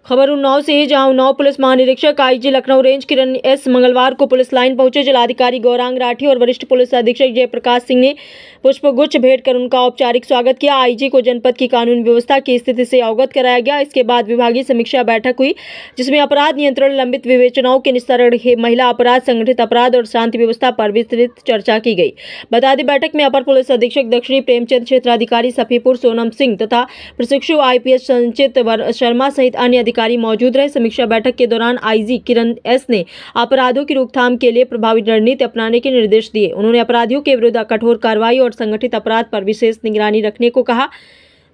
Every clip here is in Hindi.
खबर उन्नाव से है, जहां उन्नाव पुलिस महानिरीक्षक आईजी लखनऊ रेंज किरण एस मंगलवार को पुलिस लाइन पहुंचे। जिलाधिकारी गौरांग राठी और वरिष्ठ पुलिस अधीक्षक जयप्रकाश सिंह ने पुष्पगुच्छ भेंट कर उनका औपचारिक स्वागत किया। आईजी को जनपद की कानून व्यवस्था की स्थिति से अवगत कराया गया। इसके बाद विभागीय समीक्षा बैठक हुई, जिसमें अपराध नियंत्रण, लंबित विवेचनाओं के निस्तारण, महिला अपराध, संगठित अपराध और शांति व्यवस्था पर विस्तृत चर्चा की गई। बता दें, बैठक में अपर पुलिस अधीक्षक दक्षिणी प्रेमचंद, क्षेत्राधिकारी सफीपुर सोनम सिंह तथा प्रशिक्षु आईपीएस संचित शर्मा सहित अन्य अधिकारी मौजूद रहे। समीक्षा बैठक के दौरान आईजी किरण एस ने अपराधों की रोकथाम के लिए प्रभावी रणनीति अपनाने के निर्देश दिए। उन्होंने अपराधियों के विरुद्ध कठोर कार्रवाई और संगठित अपराध पर विशेष निगरानी रखने को कहा।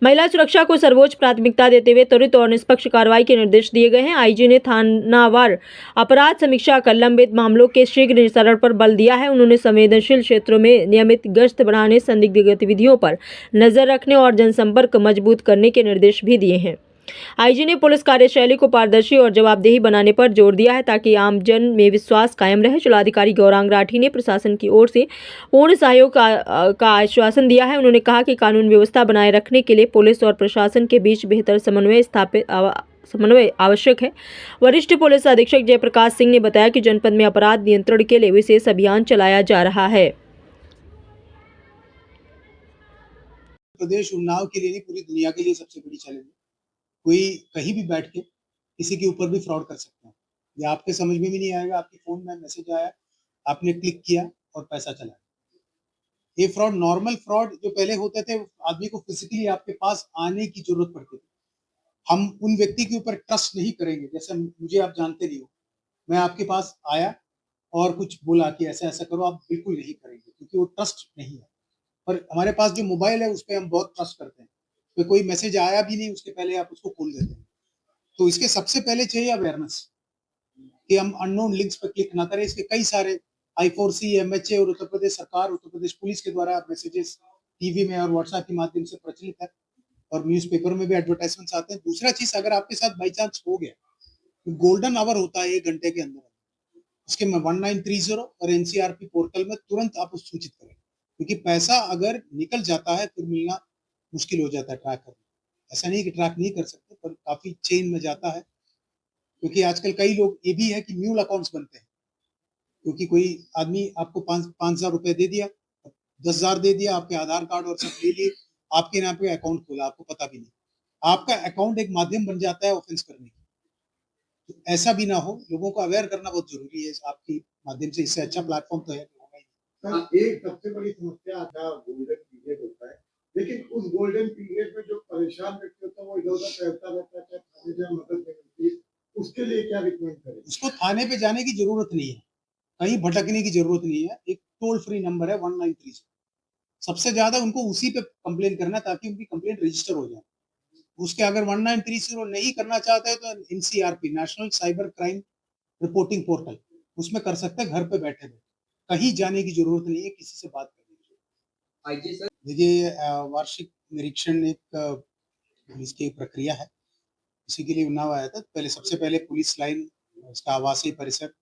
महिला सुरक्षा को सर्वोच्च प्राथमिकता देते हुए त्वरित और निष्पक्ष कार्रवाई के निर्देश दिए गए हैं। आईजी ने थानावार अपराध समीक्षा कर लंबित मामलों के शीघ्र निस्तारण पर बल दिया है। उन्होंने संवेदनशील क्षेत्रों में नियमित गश्त बढ़ाने, संदिग्ध गतिविधियों पर नजर रखने और जनसंपर्क मजबूत करने के निर्देश भी दिए हैं। आईजी ने पुलिस कार्यशैली को पारदर्शी और जवाबदेही बनाने पर जोर दिया है, ताकि आमजन में विश्वास कायम रहे। जिलाधिकारी गौरांग राठी ने प्रशासन की ओर से पूर्ण सहयोग का आश्वासन दिया है। उन्होंने कहा कि कानून व्यवस्था बनाए रखने के लिए पुलिस और प्रशासन के बीच बेहतर समन्वय आवश्यक है। वरिष्ठ पुलिस अधीक्षक जयप्रकाश सिंह ने बताया कि जनपद में अपराध नियंत्रण के लिए विशेष अभियान चलाया जा रहा है। प्रदेश उन्नाव के लिए नहीं, पूरी दुनिया के लिए सबसे बड़ी चैलेंज है। कोई कहीं भी बैठ के किसी के ऊपर भी फ्रॉड कर सकता है। ये आपके समझ में भी नहीं आएगा, आपके फोन में मैसेज आया, आपने क्लिक किया और पैसा चला। ये फ्रॉड, नॉर्मल फ्रॉड जो पहले होते थे, आदमी को फिजिकली आपके पास आने की जरूरत पड़ती थी। हम उन व्यक्ति के ऊपर ट्रस्ट नहीं करेंगे। जैसे मुझे आप जानते नहीं हो, मैं आपके पास आया और कुछ बोला कि ऐसा ऐसा करो, आप बिल्कुल नहीं करेंगे, क्योंकि वो ट्रस्ट नहीं है। पर हमारे पास जो मोबाइल है उस पर हम बहुत ट्रस्ट करते हैं। तो कोई मैसेज आया भी नहीं, उसके पहले आप उसको खोल देते हैं। तो इसके सबसे पहले चाहिए अवेयरनेस कि हम अननोन लिंक्स पर क्लिक ना करें। इसके कई सारे I4C, MHA और उत्तर प्रदेश सरकार, उत्तर प्रदेश पुलिस के द्वारा मैसेजेस टीवी में और व्हाट्सएप के माध्यम से प्रचलित है, और न्यूज़पेपर में भी एडवर्टाइजमेंट्स आते हैं। दूसरा चीज, अगर आपके साथ बाई चांस हो गया, तो गोल्डन आवर होता है 1 घंटे के अंदर, उसके में 1930 और NCRP पोर्टल में तुरंत आप उस सूचित करें, क्योंकि पैसा अगर निकल जाता है फिर मिलना मुश्किल हो जाता है ट्रैक करना। ऐसा नहीं कि ट्रैक नहीं कर सकते, पर काफी चेन में जाता है, क्योंकि आजकल कई लोग ये भी है कि म्यूल अकाउंट्स बनते हैं। क्योंकि कोई आदमी आपको 5,000 रुपए दे दिया, 10,000 दे दिया, आपके आधार कार्ड और सब ले लिए, आपके नाम पे अकाउंट खोला, आपको पता भी नहीं। आपका अकाउंट एक माध्यम बन जाता है ऑफेंस करने की। तो ऐसा भी ना हो, लोगों को अवेयर करना बहुत जरूरी है आपके माध्यम से। इससे अच्छा प्लेटफॉर्म तो है नहीं। एक सबसे बड़ी समस्या आता गोल्डन पीरियड होता है, लेकिन उस गोल्डन पीरियड में जो परेशान व्यक्ति होता है वो इधर उधर टहलता रहता है, थाने जाए मदद नहीं मिलती, उसके लिए क्या रिकमेंड करें? उसको थाने पे जाने की जरूरत नहीं है, कहीं भटकने की जरूरत नहीं है। एक टोल फ्री नंबर है 1930। सबसे ज्यादा उनको उसी पे कंप्लेन करना, ताकि उनकी कंप्लेंट रजिस्टर हो जाए। उसके अगर 1930 नहीं करना चाहते हैं तो NCRP, national cyber crime reporting portal, उसमें कर सकते हैं, घर पे बैठे बैठे। कहीं जाने की जरूरत नहीं है, किसी से बात करने की। देखिए, वार्षिक निरीक्षण एक पुलिस की प्रक्रिया है। इसी के लिए उन्नाव आया था। पहले सबसे पहले पुलिस लाइन, उसका आवासीय परिसर,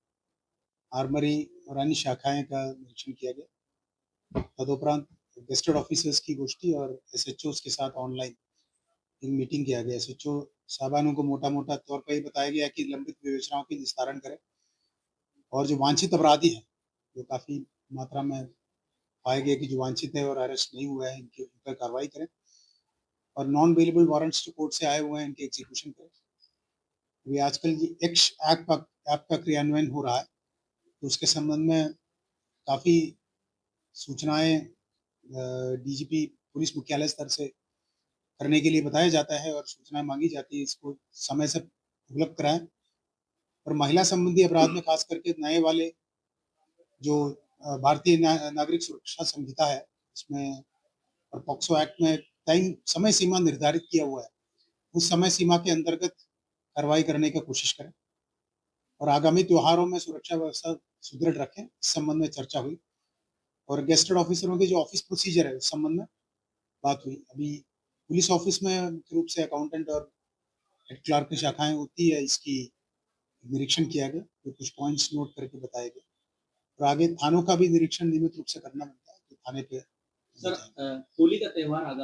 आर्मरी और अन्य शाखाएं का निरीक्षण किया गया। तदुपरांत गेस्टेड ऑफिसर्स की गोष्ठी और SHOs के साथ ऑनलाइन एक मीटिंग किया गया। SHO साहबानों को मोटा मोटा तौर पर ये बताया गया कि लंबित विवेचनाओं की निस्तारण करें, और जो वांछित अपराधी है, जो काफी मात्रा में पाए गए कि जो वांछित है और अरेस्ट नहीं हुआ है, इनके ऊपर कार्रवाई करें, और नॉन अवेलेबल वारंट्स जो कोर्ट से आए हुए हैं इनके एग्जीक्यूशन करें। अभी आजकल ये एक्ट का क्रियान्वयन हो रहा है, तो उसके संबंध में काफी सूचनाएं DGP पुलिस मुख्यालय स्तर से करने के लिए बताया जाता है, और सूचनाएं मांगी जाती है, इसको समय से उपलब्ध कराएं। और महिला संबंधी अपराध में खास करके नए वाले जो भारतीय नागरिक सुरक्षा संहिता है, इसमें और पॉक्सो एक्ट में टाइम समय सीमा निर्धारित किया हुआ है, उस समय सीमा के अंतर्गत कार्रवाई करने की कोशिश करें, और आगामी त्योहारों में सुरक्षा व्यवस्था सुदृढ़ रखें, इस संबंध में चर्चा हुई। और गेस्टेड ऑफिसरों के जो ऑफिस प्रोसीजर है उस संबंध में बात हुई। अभी पुलिस ऑफिस में मुख्य रूप से अकाउंटेंट और हेड क्लर्क की शाखाएं होती है, इसकी निरीक्षण किया गया, तो कुछ पॉइंट्स नोट करके बताए गए। और आगे थानों का भी निरीक्षण नियमित रूप से करना बनता है, तो थाने पे सर, होली का त्योहार आगामी